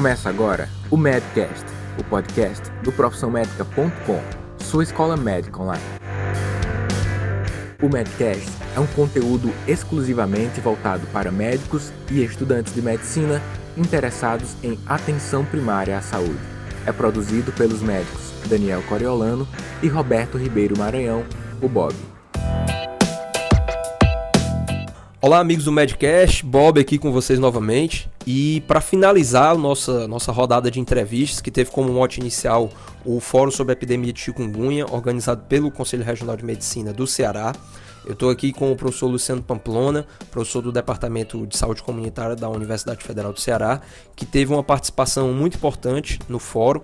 Começa agora o Medcast, o podcast do profissãomedica.com, sua escola médica online. O Medcast é um conteúdo exclusivamente voltado para médicos e estudantes de medicina interessados em atenção primária à saúde. É produzido pelos médicos Daniel Coriolano e Roberto Ribeiro Maranhão, o Bob. Olá, amigos do Medcast, Bob aqui com vocês novamente. E para finalizar a nossa rodada de entrevistas, que teve como mote inicial o Fórum sobre a Epidemia de Chikungunya, organizado pelo Conselho Regional de Medicina do Ceará. Eu estou aqui com o professor Luciano Pamplona, professor do Departamento de Saúde Comunitária da Universidade Federal do Ceará, que teve uma participação muito importante no fórum,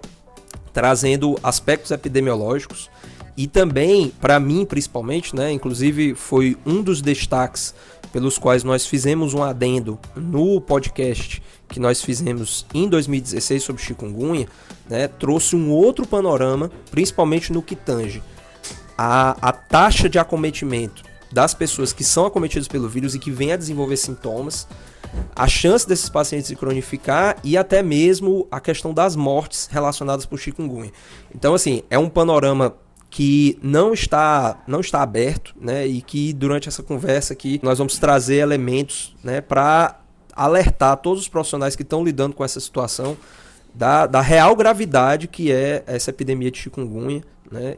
trazendo aspectos epidemiológicos e também, para mim principalmente, inclusive foi um dos destaques pelos quais nós fizemos um adendo no podcast que nós fizemos em 2016 sobre chikungunya, trouxe um outro panorama, principalmente no que tange a taxa de acometimento das pessoas que são acometidas pelo vírus e que vêm a desenvolver sintomas, a chance desses pacientes se cronificar e até mesmo a questão das mortes relacionadas por chikungunya. Então, assim, é um panorama que não está aberto, e que durante essa conversa aqui nós vamos trazer elementos, para alertar todos os profissionais que estão lidando com essa situação da real gravidade que é essa epidemia de chikungunya,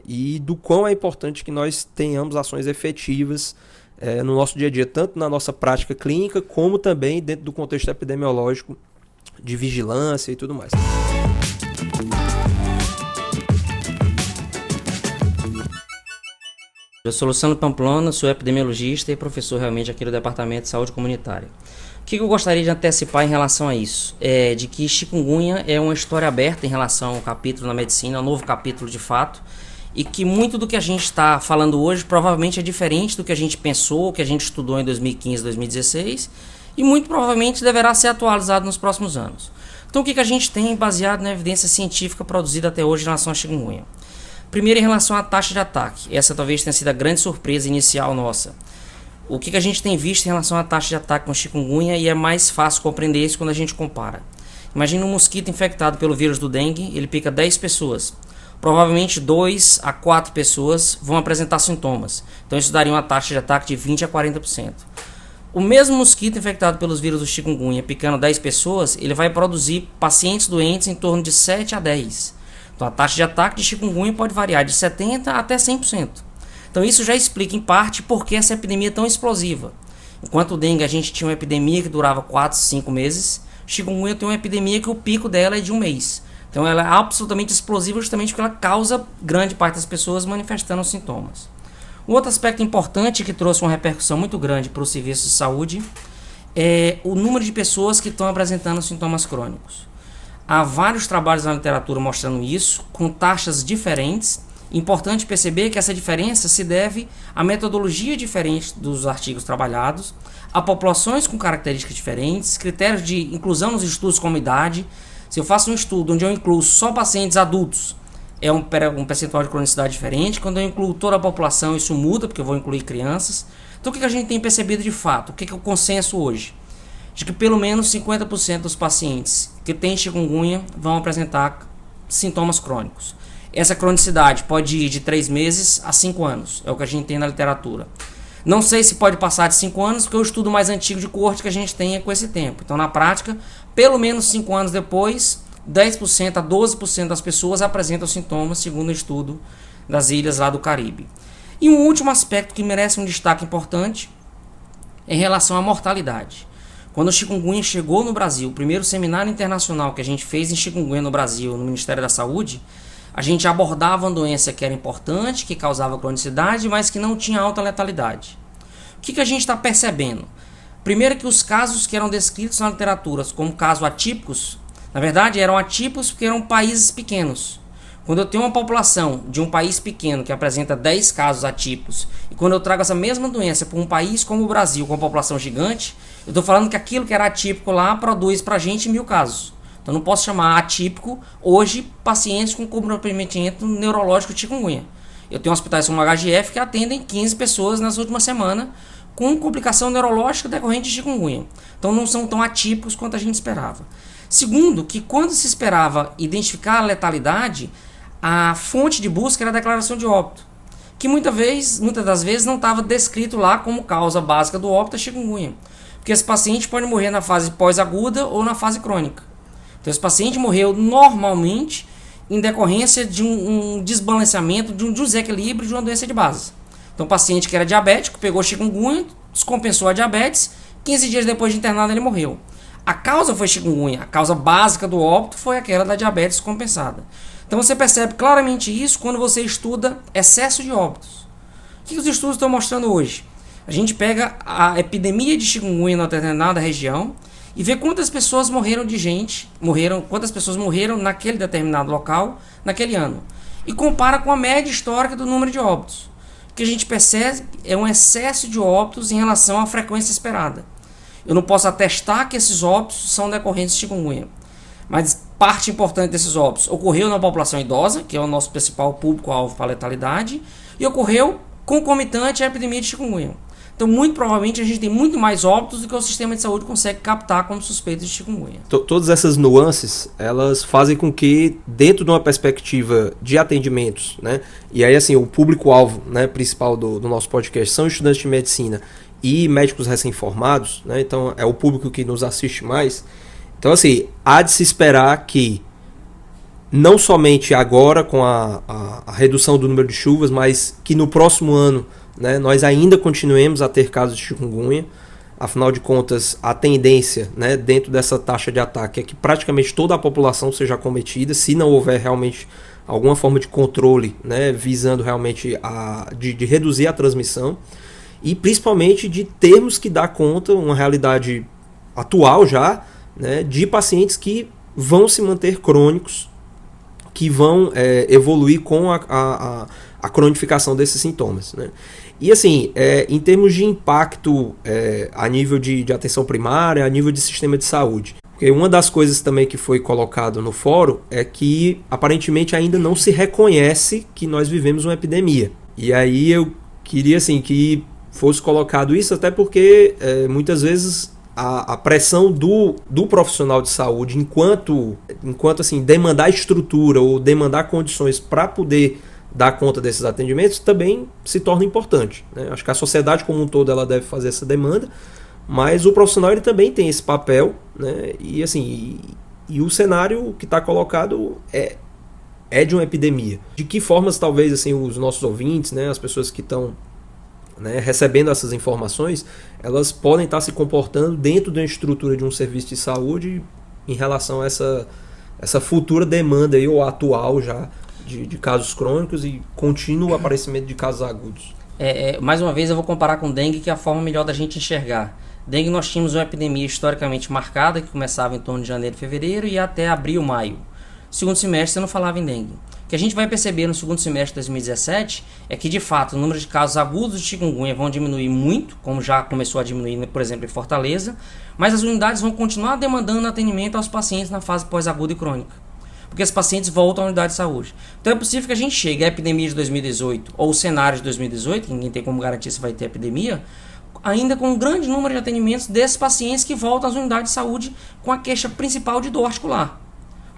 e do quão é importante que nós tenhamos ações efetivas no nosso dia a dia, tanto na nossa prática clínica, como também dentro do contexto epidemiológico de vigilância e tudo mais. Eu sou Luciano Pamplona, sou epidemiologista e professor realmente aqui do Departamento de Saúde Comunitária. O que eu gostaria de antecipar em relação a isso? É de que chikungunya é uma história aberta em relação ao capítulo na medicina, um novo capítulo de fato, e que muito do que a gente está falando hoje provavelmente é diferente do que a gente pensou, que a gente estudou em 2015, 2016, e muito provavelmente deverá ser atualizado nos próximos anos. Então o que a gente tem baseado na evidência científica produzida até hoje em relação a chikungunya? Primeiro, em relação à taxa de ataque. Essa talvez tenha sido a grande surpresa inicial nossa. O que a gente tem visto em relação à taxa de ataque com chikungunya, e é mais fácil compreender isso quando a gente compara. Imagina um mosquito infectado pelo vírus do dengue, ele pica 10 pessoas. Provavelmente 2 a 4 pessoas vão apresentar sintomas. Então isso daria uma taxa de ataque de 20 a 40%. O mesmo mosquito infectado pelos vírus do chikungunya, picando 10 pessoas, ele vai produzir pacientes doentes em torno de 7 a 10. Então a taxa de ataque de chikungunya pode variar de 70% até 100%. Então isso já explica em parte por que essa epidemia é tão explosiva. Enquanto o dengue a gente tinha uma epidemia que durava 4, 5 meses, chikungunya tem uma epidemia que o pico dela é de 1 mês. Então ela é absolutamente explosiva justamente porque ela causa grande parte das pessoas manifestando sintomas. Um outro aspecto importante que trouxe uma repercussão muito grande para o serviço de saúde é o número de pessoas que estão apresentando sintomas crônicos. Há vários trabalhos na literatura mostrando isso, com taxas diferentes. Importante perceber que essa diferença se deve à metodologia diferente dos artigos trabalhados, a populações com características diferentes, critérios de inclusão nos estudos como idade. Se eu faço um estudo onde eu incluo só pacientes adultos, é um percentual de cronicidade diferente. Quando eu incluo toda a população, isso muda, porque eu vou incluir crianças. Então o que a gente tem percebido de fato? O que é o consenso hoje? De que pelo menos 50% dos pacientes que têm chikungunya vão apresentar sintomas crônicos. Essa cronicidade pode ir de 3 meses a 5 anos, é o que a gente tem na literatura. Não sei se pode passar de 5 anos, porque o estudo mais antigo de coorte que a gente tem é com esse tempo. Então, na prática, pelo menos 5 anos depois, 10% a 12% das pessoas apresentam sintomas, segundo o estudo das ilhas lá do Caribe. E um último aspecto que merece um destaque importante é em relação à mortalidade. Quando o chikungunya chegou no Brasil, o primeiro seminário internacional que a gente fez em chikungunya no Brasil, no Ministério da Saúde, a gente abordava uma doença que era importante, que causava cronicidade, mas que não tinha alta letalidade. O que a gente está percebendo? Primeiro que os casos que eram descritos na literatura como casos atípicos, na verdade eram atípicos porque eram países pequenos. Quando eu tenho uma população de um país pequeno que apresenta 10 casos atípicos, e quando eu trago essa mesma doença para um país como o Brasil, com uma população gigante, eu estou falando que aquilo que era atípico lá produz para a gente 1000 casos. Então não posso chamar atípico hoje pacientes com comprometimento neurológico de chikungunya. Eu tenho hospitais como o HGF que atendem 15 pessoas nas últimas semanas com complicação neurológica decorrente de chikungunya. Então não são tão atípicos quanto a gente esperava. Segundo, que quando se esperava identificar a letalidade, a fonte de busca era a declaração de óbito, que muitas das vezes não estava descrito lá como causa básica do óbito a chikungunya. Porque esse paciente pode morrer na fase pós-aguda ou na fase crônica. Então esse paciente morreu normalmente em decorrência de um desbalanceamento, de um desequilíbrio de uma doença de base. Então o paciente que era diabético pegou chikungunya, descompensou a diabetes, 15 dias depois de internado ele morreu. A causa foi chikungunya, a causa básica do óbito foi aquela da diabetes compensada. Então você percebe claramente isso quando você estuda excesso de óbitos. O que os estudos estão mostrando hoje? A gente pega a epidemia de chikungunya em uma determinada região e vê quantas pessoas quantas pessoas morreram naquele determinado local, naquele ano. E compara com a média histórica do número de óbitos. O que a gente percebe é um excesso de óbitos em relação à frequência esperada. Eu não posso atestar que esses óbitos são decorrentes de chikungunya. Mas parte importante desses óbitos ocorreu na população idosa, que é o nosso principal público-alvo para a letalidade, e ocorreu concomitante à epidemia de chikungunya. Então, muito provavelmente, a gente tem muito mais óbitos do que o sistema de saúde consegue captar como suspeito de chikungunya. Todas essas nuances, elas fazem com que, dentro de uma perspectiva de atendimentos, né, e aí assim, o público-alvo, né, principal do nosso podcast são estudantes de medicina e médicos recém-formados, né, então é o público que nos assiste mais. Então, assim, há de se esperar que, não somente agora com a redução do número de chuvas, mas que no próximo ano, né, nós ainda continuemos a ter casos de chikungunya. Afinal de contas, a tendência, né, dentro dessa taxa de ataque é que praticamente toda a população seja acometida, se não houver realmente alguma forma de controle, né, visando realmente de reduzir a transmissão, e principalmente de termos que dar conta, uma realidade atual já, né, de pacientes que vão se manter crônicos, que vão evoluir com a cronificação desses sintomas, né? E assim, em termos de impacto a nível de atenção primária, a nível de sistema de saúde, porque uma das coisas também que foi colocado no fórum é que aparentemente ainda não se reconhece que nós vivemos uma epidemia. E aí eu queria assim que fosse colocado isso, até porque muitas vezes a pressão do profissional de saúde enquanto assim, demandar estrutura ou demandar condições para poder dar conta desses atendimentos também se torna importante, né? Acho que a sociedade como um todo ela deve fazer essa demanda, mas o profissional ele também tem esse papel, né? E assim, e o cenário que está colocado é de uma epidemia. De que formas talvez assim os nossos ouvintes, né, as pessoas que estão, né, recebendo essas informações, elas podem estar se comportando dentro da estrutura de um serviço de saúde em relação a essa futura demanda aí, ou atual já de casos crônicos e contínuo aparecimento de casos agudos. Mais uma vez eu vou comparar com dengue, que é a forma melhor da gente enxergar. Dengue nós tínhamos uma epidemia historicamente marcada, que começava em torno de janeiro e fevereiro e até abril, maio. Segundo semestre você não falava em dengue. O que a gente vai perceber no segundo semestre de 2017 é que, de fato, o número de casos agudos de chikungunya vão diminuir muito, como já começou a diminuir, por exemplo, em Fortaleza, mas as unidades vão continuar demandando atendimento aos pacientes na fase pós-aguda e crônica, porque os pacientes voltam à unidade de saúde. Então é possível que a gente chegue à epidemia de 2018 ou o cenário de 2018, que ninguém tem como garantir se vai ter epidemia, ainda com um grande número de atendimentos desses pacientes que voltam às unidades de saúde com a queixa principal de dor articular,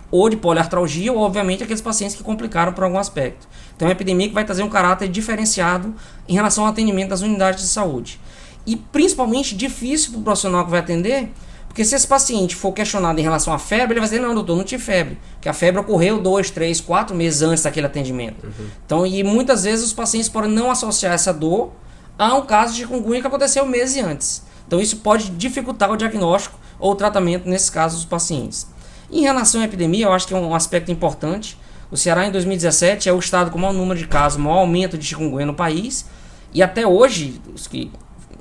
ou de poliartralgia, ou obviamente aqueles pacientes que complicaram por algum aspecto. Então é uma epidemia que vai trazer um caráter diferenciado em relação ao atendimento das unidades de saúde. E principalmente difícil para o profissional que vai atender, porque se esse paciente for questionado em relação à febre, ele vai dizer, não, doutor, não tive febre, porque a febre ocorreu 2, 3, 4 meses antes daquele atendimento. Então, e muitas vezes os pacientes podem não associar essa dor a um caso de chikungunya que aconteceu meses antes. Então isso pode dificultar o diagnóstico ou o tratamento nesses casos dos pacientes. Em relação à epidemia, eu acho que é um aspecto importante. O Ceará em 2017 é o estado com o maior número de casos, o maior aumento de chikungunya no país, e até hoje,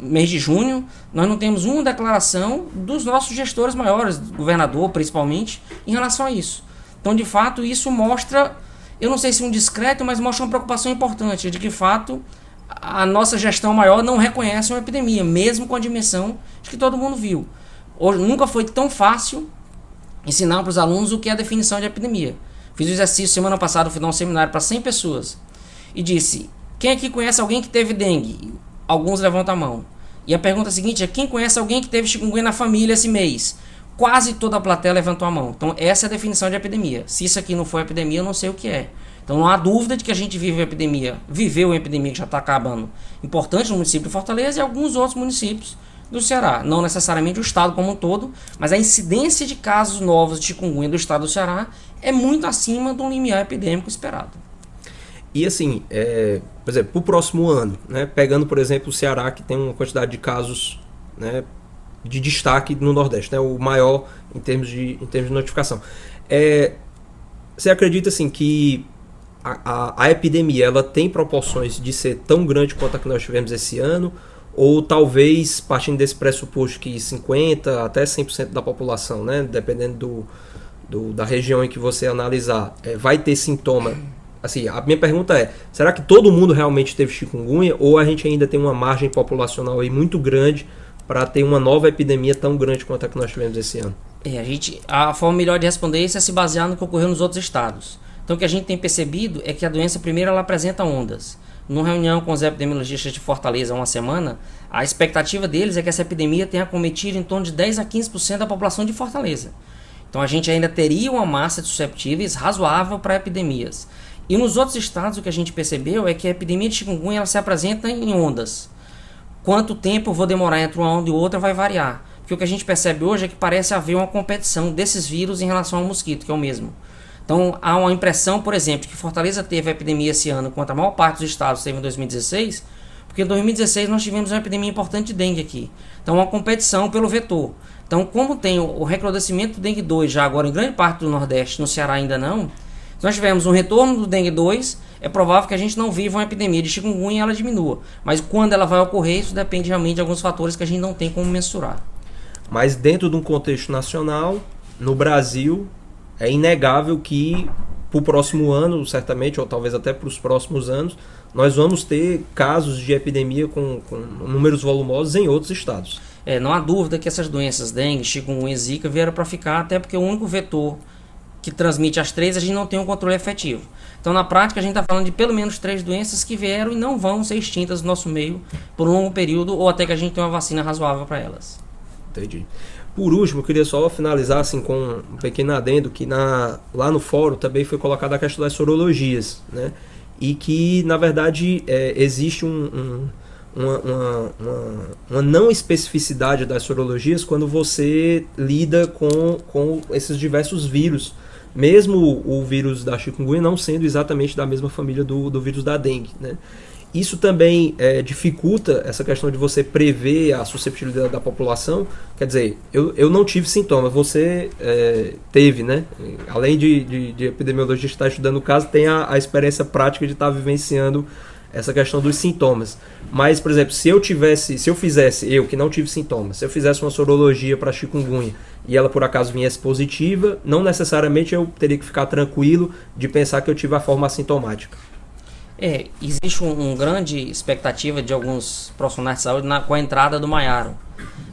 mês de junho, nós não temos uma declaração dos nossos gestores maiores, do governador principalmente, em relação a isso. Então, de fato, isso mostra, eu não sei se um discreto, mas mostra uma preocupação importante, de que, de fato, a nossa gestão maior não reconhece uma epidemia, mesmo com a dimensão de que todo mundo viu. Hoje, nunca foi tão fácil ensinar para os alunos o que é a definição de epidemia. Fiz o exercício semana passada, fui dar um seminário para 100 pessoas, e disse, quem aqui conhece alguém que teve dengue? Alguns levantam a mão. E a pergunta seguinte é, quem conhece alguém que teve chikungunya na família esse mês? quase toda a plateia levantou a mão. Então essa é a definição de epidemia. Se isso aqui não for epidemia, eu não sei o que é. Então não há dúvida de que a gente vive uma epidemia, viveu uma epidemia que já está acabando, importante no município de Fortaleza e alguns outros municípios do Ceará. Não necessariamente o estado como um todo, mas a incidência de casos novos de chikungunya do estado do Ceará é muito acima do limiar epidêmico esperado. E assim, por exemplo, para o próximo ano, né, pegando por exemplo o Ceará, que tem uma quantidade de casos, né, de destaque no Nordeste, né, o maior em termos de notificação. Você acredita assim que a epidemia ela tem proporções de ser tão grande quanto a que nós tivemos esse ano? Ou talvez, partindo desse pressuposto que 50% até 100% da população, né, dependendo da região em que você analisar, vai ter sintoma? Assim, a minha pergunta é, será que todo mundo realmente teve chikungunya? Ou a gente ainda tem uma margem populacional aí muito grande para ter uma nova epidemia tão grande quanto a que nós tivemos esse ano? A forma melhor de responder isso é se basear no que ocorreu nos outros estados. Então o que a gente tem percebido é que a doença primeiro ela apresenta ondas. Numa reunião com os epidemiologistas de Fortaleza há uma semana, a expectativa deles é que essa epidemia tenha acometido em torno de 10 a 15% da população de Fortaleza. Então a gente ainda teria uma massa de susceptíveis razoável para epidemias. E nos outros estados o que a gente percebeu é que a epidemia de chikungunya ela se apresenta em ondas. Quanto tempo eu vou demorar entre uma onda e outra vai variar. Porque o que a gente percebe hoje é que parece haver uma competição desses vírus em relação ao mosquito, que é o mesmo. Então há uma impressão, por exemplo, que Fortaleza teve a epidemia esse ano, enquanto a maior parte dos estados teve em 2016, porque em 2016 nós tivemos uma epidemia importante de dengue aqui. Então uma competição pelo vetor. Então como tem o recrudescimento do dengue 2 já agora em grande parte do Nordeste, no Ceará ainda não, se nós tivermos um retorno do dengue 2, é provável que a gente não viva uma epidemia de chikungunya e ela diminua. Mas quando ela vai ocorrer, isso depende realmente de alguns fatores que a gente não tem como mensurar. Mas dentro de um contexto nacional, no Brasil, é inegável que para o próximo ano, certamente, ou talvez até para os próximos anos, nós vamos ter casos de epidemia com números volumosos em outros estados. Não há dúvida que essas doenças, dengue, chikungunya e zika, vieram para ficar, até porque o único vetor que transmite as três, a gente não tem um controle efetivo. Então, na prática, a gente está falando de pelo menos 3 doenças que vieram e não vão ser extintas do nosso meio por um longo período, ou até que a gente tenha uma vacina razoável para elas. Entendi. Por último, eu queria só finalizar assim, com um pequeno adendo, que lá no fórum também foi colocada a questão das sorologias, né? E que, na verdade, existe uma não especificidade das sorologias quando você lida com esses diversos vírus, mesmo o vírus da chikungunya não sendo exatamente da mesma família do vírus da dengue, né? Isso também dificulta essa questão de você prever a susceptibilidade da população. Quer dizer, eu não tive sintoma, você teve, né? Além de epidemiologista estar estudando o caso, tem a experiência prática de estar vivenciando essa questão dos sintomas. Mas, por exemplo, se eu que não tive sintomas, se eu fizesse uma sorologia para chikungunya e ela por acaso viesse positiva, não necessariamente eu teria que ficar tranquilo de pensar que eu tive a forma assintomática. Existe uma grande expectativa de alguns profissionais de saúde com a entrada do Maiaro.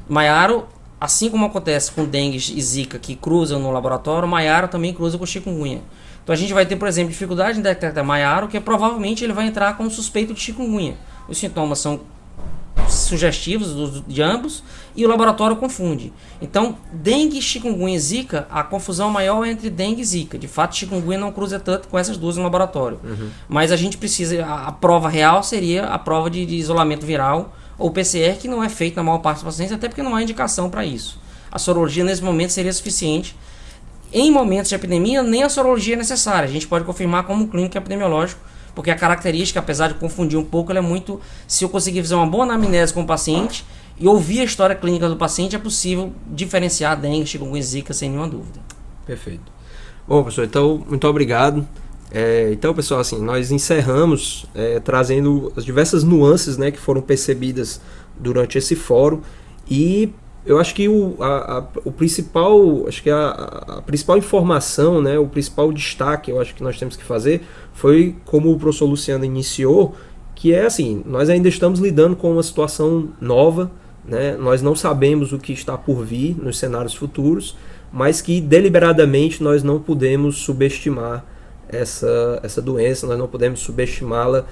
Maiaro, assim como acontece com dengue e zika que cruzam no laboratório, o Maiaro também cruza com chikungunya. Então a gente vai ter, por exemplo, dificuldade em detectar Maiaro, que provavelmente ele vai entrar como suspeito de chikungunya. Os sintomas são sugestivos de ambos e o laboratório confunde. Então, dengue, chikungunya e zika, a confusão maior é entre dengue e zika. De fato, chikungunya não cruza tanto com essas duas no laboratório. Mas a gente precisa, a prova real seria a prova de isolamento viral ou PCR, que não é feita na maior parte dos pacientes, até porque não há indicação para isso. A sorologia nesse momento seria suficiente. Em momentos de epidemia, nem a sorologia é necessária. A gente pode confirmar como clínico epidemiológico, porque a característica, apesar de confundir um pouco, ela é muito... Se eu conseguir fazer uma boa anamnese com o paciente e ouvir a história clínica do paciente, é possível diferenciar dengue, chikungunya e zika sem nenhuma dúvida. Perfeito. Bom, professor, então, muito obrigado. Então, pessoal, assim, nós encerramos trazendo as diversas nuances, né, que foram percebidas durante esse fórum e eu acho que o principal, acho que a principal informação, né, o principal destaque, eu acho que nós temos que fazer foi, como o professor Luciano iniciou, que é assim, nós ainda estamos lidando com uma situação nova, né, nós não sabemos o que está por vir nos cenários futuros, mas que deliberadamente nós não podemos subestimar essa doença, nós não podemos subestimá-la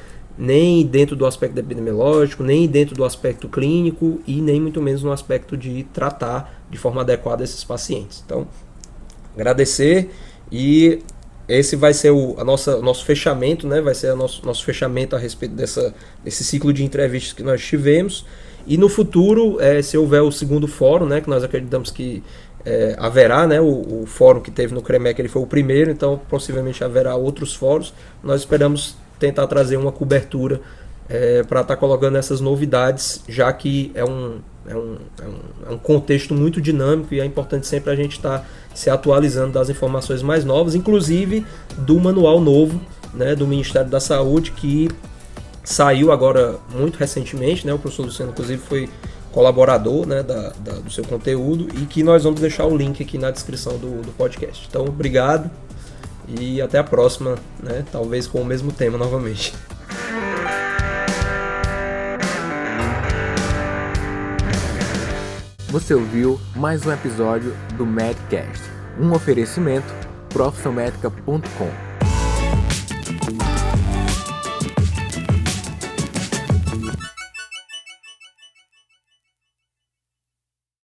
nem dentro do aspecto epidemiológico, nem dentro do aspecto clínico e nem muito menos no aspecto de tratar de forma adequada esses pacientes. Então, agradecer, e esse vai ser o nosso fechamento, né? Vai ser o nosso fechamento a respeito desse ciclo de entrevistas que nós tivemos. E no futuro, se houver o segundo fórum, né, que nós acreditamos que haverá, né, o fórum que teve no CREMEC, ele foi o primeiro, então possivelmente haverá outros fóruns. Nós esperamos tentar trazer uma cobertura para estar colocando essas novidades, já que é um contexto muito dinâmico e é importante sempre a gente estar se atualizando das informações mais novas, inclusive do manual novo, né, do Ministério da Saúde, que saiu agora muito recentemente, né, o professor Luciano inclusive foi colaborador, né, do seu conteúdo, e que nós vamos deixar o link aqui na descrição do podcast. Então, obrigado e até a próxima, né, talvez com o mesmo tema novamente. Você ouviu mais um episódio do Medcast, um oferecimento profissionmedica.com.